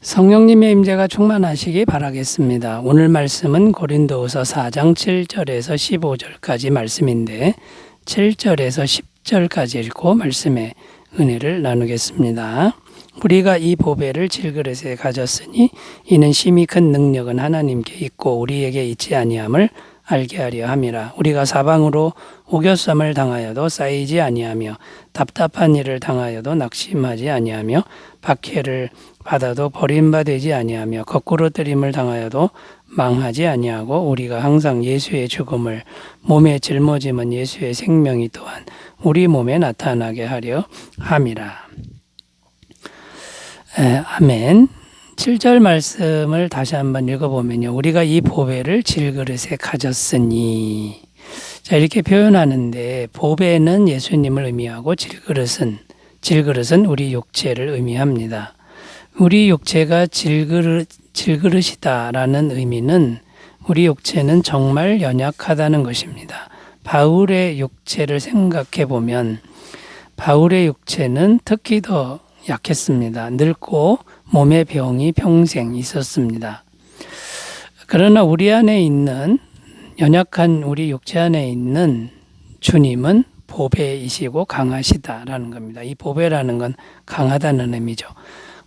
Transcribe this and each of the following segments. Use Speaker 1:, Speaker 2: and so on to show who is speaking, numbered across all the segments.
Speaker 1: 성령님의 임재가 충만하시기 바라겠습니다. 오늘 말씀은 고린도후서 4장 7절에서 15절까지 말씀인데 7절에서 10절까지 읽고 말씀의 은혜를 나누겠습니다. 우리가 이 보배를 질그릇에 가졌으니 이는 심히 큰 능력은 하나님께 있고 우리에게 있지 아니함을 알게 하려 함이라. 우리가 사방으로 오겨쌈을 당하여도 쌓이지 아니하며 답답한 일을 당하여도 낙심하지 아니하며 박해를 받아도 버림받지 아니하며 거꾸로 뜨림을 당하여도 망하지 아니하고 우리가 항상 예수의 죽음을 몸에 짊어지면 예수의 생명이 또한 우리 몸에 나타나게 하려 함이라. 아멘. 7절 말씀을 다시 한번 읽어보면요. 우리가 이 보배를 질그릇에 가졌으니. 자, 이렇게 표현하는데 보배는 예수님을 의미하고 질그릇은 우리 육체를 의미합니다. 우리 육체가 질그릇이다라는 의미는 우리 육체는 정말 연약하다는 것입니다. 바울의 육체를 생각해 보면 바울의 육체는 특히 더 약했습니다. 늙고 몸의 병이 평생 있었습니다. 그러나 우리 안에 있는 연약한 우리 육체 안에 있는 주님은 보배이시고 강하시다라는 겁니다. 이 보배라는 건 강하다는 의미죠.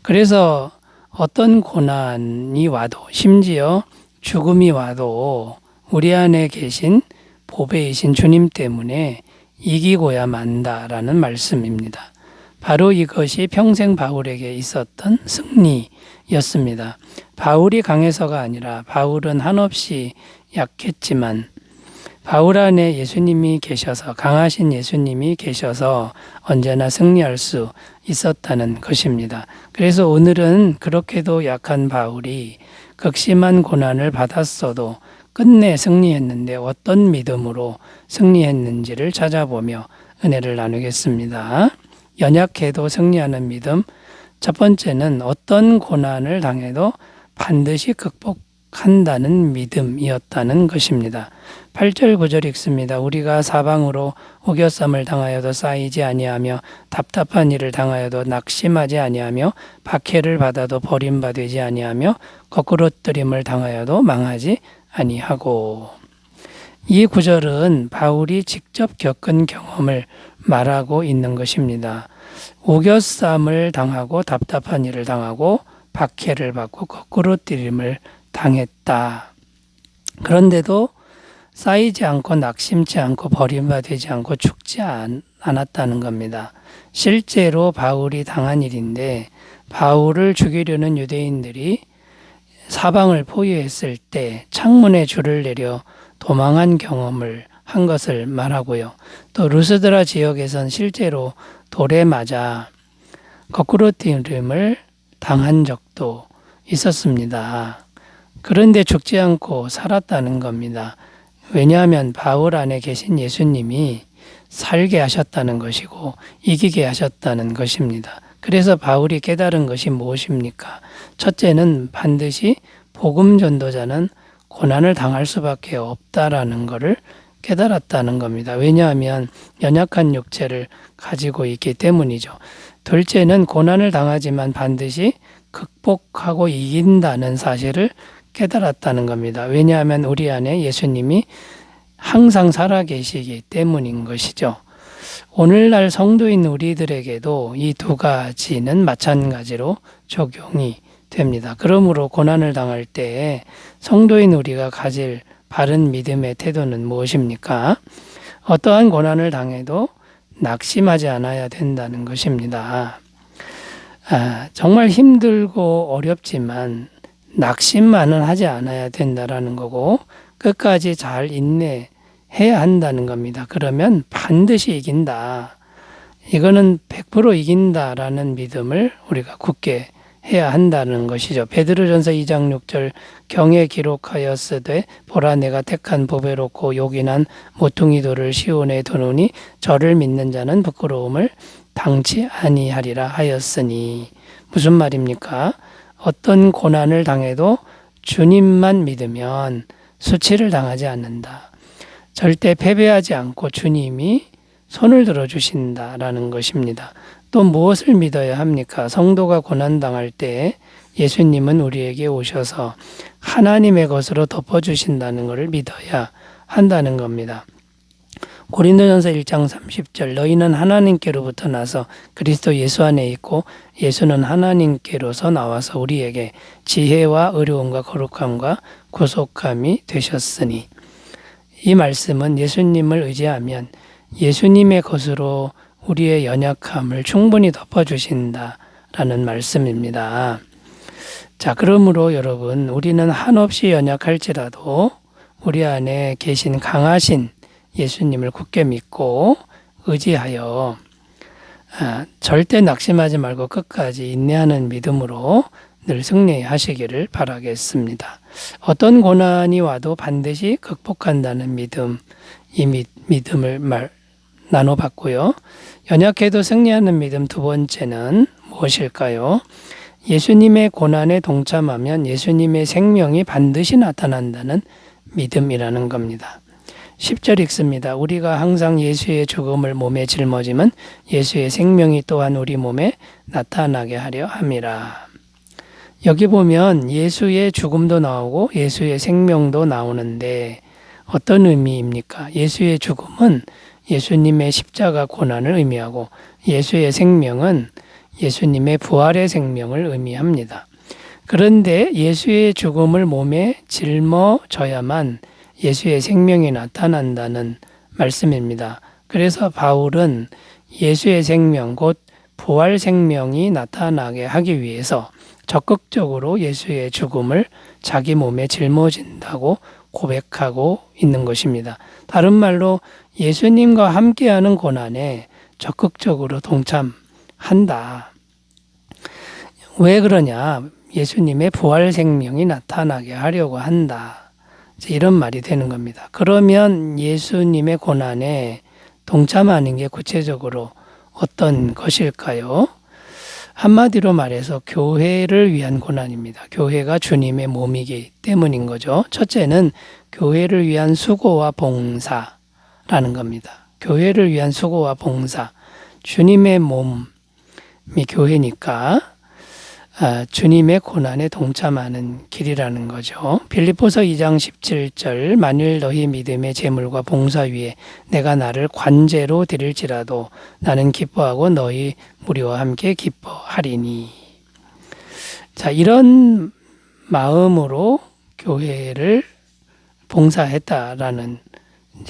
Speaker 1: 그래서 어떤 고난이 와도 심지어 죽음이 와도 우리 안에 계신 보배이신 주님 때문에 이기고야 만다라는 말씀입니다. 바로 이것이 평생 바울에게 있었던 승리였습니다. 바울이 강해서가 아니라 바울은 한없이 약했지만 바울 안에 예수님이 계셔서 강하신 예수님이 계셔서 언제나 승리할 수 있었다는 것입니다. 그래서 오늘은 그렇게도 약한 바울이 극심한 고난을 받았어도 끝내 승리했는데 어떤 믿음으로 승리했는지를 찾아보며 은혜를 나누겠습니다. 연약해도 승리하는 믿음. 첫 번째는 어떤 고난을 당해도 반드시 극복한다는 믿음이었다는 것입니다. 8절 9절 읽습니다. 우리가 사방으로 오겨쌈을 당하여도 쌓이지 아니하며 답답한 일을 당하여도 낙심하지 아니하며 박해를 받아도 버림받지 아니하며 거꾸로 뜨림을 당하여도 망하지 아니하고. 이 구절은 바울이 직접 겪은 경험을 말하고 있는 것입니다. 오겨쌈을 당하고 답답한 일을 당하고 박해를 받고 거꾸로 뜨림을 당했다. 그런데도 쌓이지 않고 낙심치 않고 버림받지 않고 죽지 않았다는 겁니다. 실제로 바울이 당한 일인데 바울을 죽이려는 유대인들이 사방을 포위했을 때 창문에 줄을 내려 도망한 경험을 한 것을 말하고요. 또 루스드라 지역에선 실제로 돌에 맞아 거꾸로 뜨림을 당한 적도 있었습니다. 그런데 죽지 않고 살았다는 겁니다. 왜냐하면 바울 안에 계신 예수님이 살게 하셨다는 것이고 이기게 하셨다는 것입니다. 그래서 바울이 깨달은 것이 무엇입니까? 첫째는 반드시 복음 전도자는 고난을 당할 수밖에 없다라는 것을 깨달았다는 겁니다. 왜냐하면 연약한 육체를 가지고 있기 때문이죠. 둘째는 고난을 당하지만 반드시 극복하고 이긴다는 사실을 깨달았다는 겁니다. 왜냐하면 우리 안에 예수님이 항상 살아계시기 때문인 것이죠. 오늘날 성도인 우리들에게도 이 두 가지는 마찬가지로 적용이 됩니다. 그러므로 고난을 당할 때에 성도인 우리가 가질 바른 믿음의 태도는 무엇입니까? 어떠한 고난을 당해도 낙심하지 않아야 된다는 것입니다. 정말 힘들고 어렵지만 낙심만은 하지 않아야 된다라는 거고 끝까지 잘 인내해야 한다는 겁니다. 그러면 반드시 이긴다. 이거는 100% 이긴다라는 믿음을 우리가 굳게 해야 한다는 것이죠. 베드로전서 2장 6절 경에 기록하였으되 보라 내가 택한 보배롭고 요긴한 모퉁이 돌을 시온에 두노니 저를 믿는 자는 부끄러움을 당치 아니하리라 하였으니. 무슨 말입니까? 어떤 고난을 당해도 주님만 믿으면 수치를 당하지 않는다. 절대 패배하지 않고 주님이 손을 들어주신다라는 것입니다. 또 무엇을 믿어야 합니까? 성도가 고난당할 때 예수님은 우리에게 오셔서 하나님의 것으로 덮어주신다는 것을 믿어야 한다는 겁니다. 고린도전서 1장 30절 너희는 하나님께로부터 나서 그리스도 예수 안에 있고 예수는 하나님께로서 나와서 우리에게 지혜와 의로움과 거룩함과 구속함이 되셨으니 이 말씀은 예수님을 의지하면 예수님의 것으로 우리의 연약함을 충분히 덮어주신다라는 말씀입니다. 자, 그러므로 여러분 우리는 한없이 연약할지라도 우리 안에 계신 강하신 예수님을 굳게 믿고 의지하여 절대 낙심하지 말고 끝까지 인내하는 믿음으로 늘 승리하시기를 바라겠습니다. 어떤 고난이 와도 반드시 극복한다는 믿음, 이 믿음을 나눠봤고요. 연약해도 승리하는 믿음 두 번째는 무엇일까요? 예수님의 고난에 동참하면 예수님의 생명이 반드시 나타난다는 믿음이라는 겁니다. 10절 읽습니다. 우리가 항상 예수의 죽음을 몸에 짊어지면 예수의 생명이 또한 우리 몸에 나타나게 하려 함이라. 여기 보면 예수의 죽음도 나오고 예수의 생명도 나오는데 어떤 의미입니까? 예수의 죽음은 예수님의 십자가 고난을 의미하고 예수의 생명은 예수님의 부활의 생명을 의미합니다. 그런데 예수의 죽음을 몸에 짊어져야만 예수의 생명이 나타난다는 말씀입니다. 그래서 바울은 예수의 생명, 곧 부활 생명이 나타나게 하기 위해서 적극적으로 예수의 죽음을 자기 몸에 짊어진다고 고백하고 있는 것입니다. 다른 말로 예수님과 함께하는 고난에 적극적으로 동참한다. 왜 그러냐? 예수님의 부활 생명이 나타나게 하려고 한다. 이런 말이 되는 겁니다. 그러면 예수님의 고난에 동참하는 게 구체적으로 어떤 것일까요? 한마디로 말해서 교회를 위한 고난입니다. 교회가 주님의 몸이기 때문인 거죠. 첫째는 교회를 위한 수고와 봉사라는 겁니다. 교회를 위한 수고와 봉사. 주님의 몸이 교회니까 주님의 고난에 동참하는 길이라는 거죠. 빌립보서 2장 17절 만일 너희 믿음의 재물과 봉사 위에 내가 나를 관제로 드릴지라도 나는 기뻐하고 너희 무리와 함께 기뻐하리니. 자, 이런 마음으로 교회를 봉사했다라는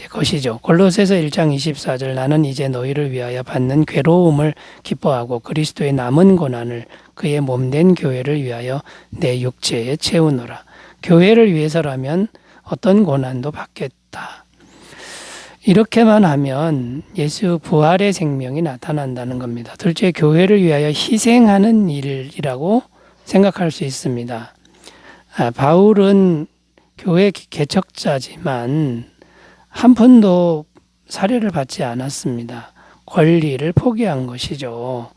Speaker 1: 것이죠. 골로새서 1장 24절 나는 이제 너희를 위하여 받는 괴로움을 기뻐하고 그리스도의 남은 고난을 그의 몸된 교회를 위하여 내 육체에 채우노라. 교회를 위해서라면 어떤 고난도 받겠다. 이렇게만 하면 예수 부활의 생명이 나타난다는 겁니다. 둘째, 교회를 위하여 희생하는 일이라고 생각할 수 있습니다. 바울은 교회 개척자지만 한 푼도 사례를 받지 않았습니다. 권리를 포기한 것이죠.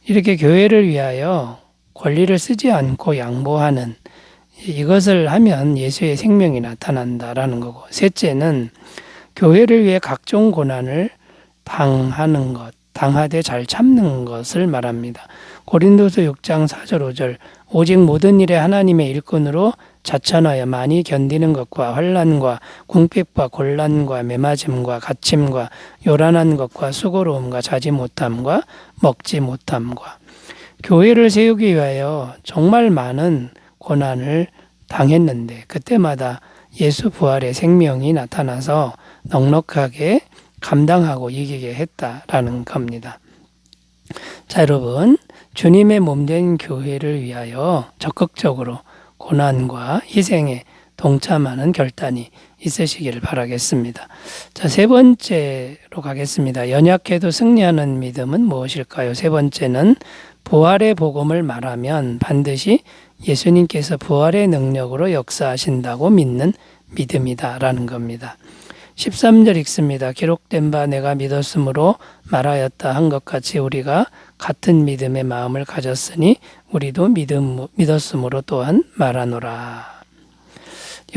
Speaker 1: 이렇게 교회를 위하여 권리를 쓰지 않고 양보하는 이것을 하면 예수의 생명이 나타난다라는 거고, 셋째는 교회를 위해 각종 고난을 당하는 것, 당하되 잘 참는 것을 말합니다. 고린도서 6장 4절 5절 오직 모든 일에 하나님의 일꾼으로 자천하여 많이 견디는 것과 환난과 궁핍과 곤란과 매맞음과 갇힘과 요란한 것과 수고로움과 자지 못함과 먹지 못함과 교회를 세우기 위하여 정말 많은 고난을 당했는데 그때마다 예수 부활의 생명이 나타나서 넉넉하게 감당하고 이기게 했다라는 겁니다. 자, 여러분, 주님의 몸된 교회를 위하여 적극적으로 고난과 희생에 동참하는 결단이 있으시기를 바라겠습니다. 자, 세 번째로 가겠습니다. 연약해도 승리하는 믿음은 무엇일까요? 세 번째는 부활의 복음을 말하면 반드시 예수님께서 부활의 능력으로 역사하신다고 믿는 믿음이다라는 겁니다. 13절 읽습니다. 기록된 바 내가 믿었으므로 말하였다 한 것 같이 우리가 같은 믿음의 마음을 가졌으니 우리도 믿었으므로 또한 말하노라.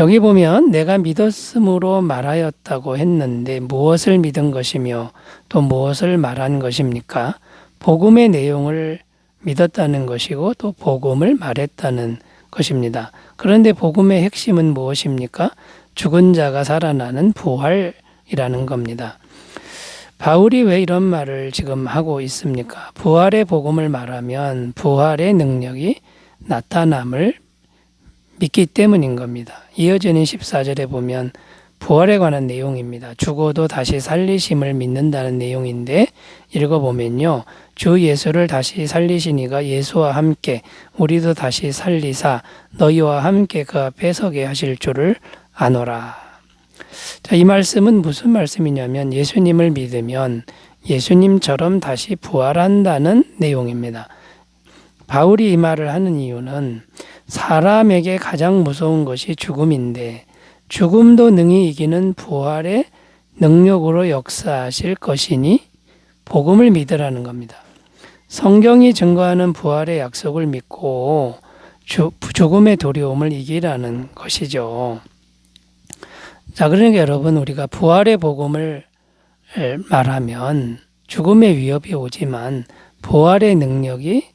Speaker 1: 여기 보면 내가 믿었으므로 말하였다고 했는데 무엇을 믿은 것이며 또 무엇을 말한 것입니까? 복음의 내용을 믿었다는 것이고 또 복음을 말했다는 것입니다. 그런데 복음의 핵심은 무엇입니까? 죽은 자가 살아나는 부활이라는 겁니다. 바울이 왜 이런 말을 지금 하고 있습니까? 부활의 복음을 말하면 부활의 능력이 나타남을 믿기 때문인 겁니다. 이어지는 14절에 보면 부활에 관한 내용입니다. 죽어도 다시 살리심을 믿는다는 내용인데 읽어보면요. 주 예수를 다시 살리시니가 예수와 함께 우리도 다시 살리사 너희와 함께 그 앞에 서게 하실 줄을 아노라. 자, 이 말씀은 무슨 말씀이냐면 예수님을 믿으면 예수님처럼 다시 부활한다는 내용입니다. 바울이 이 말을 하는 이유는 사람에게 가장 무서운 것이 죽음인데 죽음도 능히 이기는 부활의 능력으로 역사하실 것이니 복음을 믿으라는 겁니다. 성경이 증거하는 부활의 약속을 믿고 죽음의 두려움을 이기라는 것이죠. 자, 그러니까 여러분 우리가 부활의 복음을 말하면 죽음의 위협이 오지만 부활의 능력이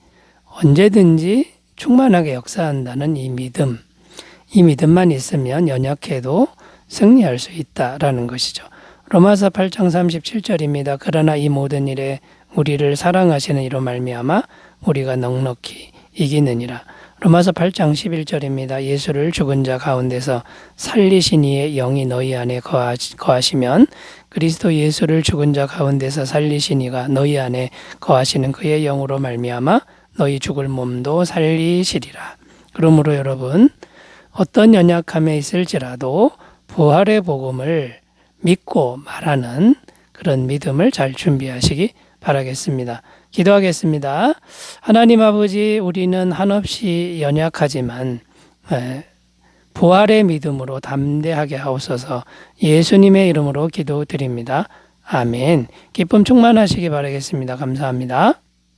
Speaker 1: 언제든지 충만하게 역사한다는 이 믿음만 있으면 연약해도 승리할 수 있다라는 것이죠. 로마서 8장 37절입니다. 그러나 이 모든 일에 우리를 사랑하시는 이로 말미암아 우리가 넉넉히 이기느니라. 로마서 8장 11절입니다. 예수를 죽은 자 가운데서 살리신 이의 영이 너희 안에 거하시면 그리스도 예수를 죽은 자 가운데서 살리신 이가 너희 안에 거하시는 그의 영으로 말미암아 너희 죽을 몸도 살리시리라. 그러므로 여러분 어떤 연약함에 있을지라도 부활의 복음을 믿고 말하는 그런 믿음을 잘 준비하시기 바라겠습니다. 기도하겠습니다. 하나님 아버지, 우리는 한없이 연약하지만 부활의 믿음으로 담대하게 하옵소서. 예수님의 이름으로 기도드립니다. 아멘. 기쁨 충만하시기 바라겠습니다. 감사합니다.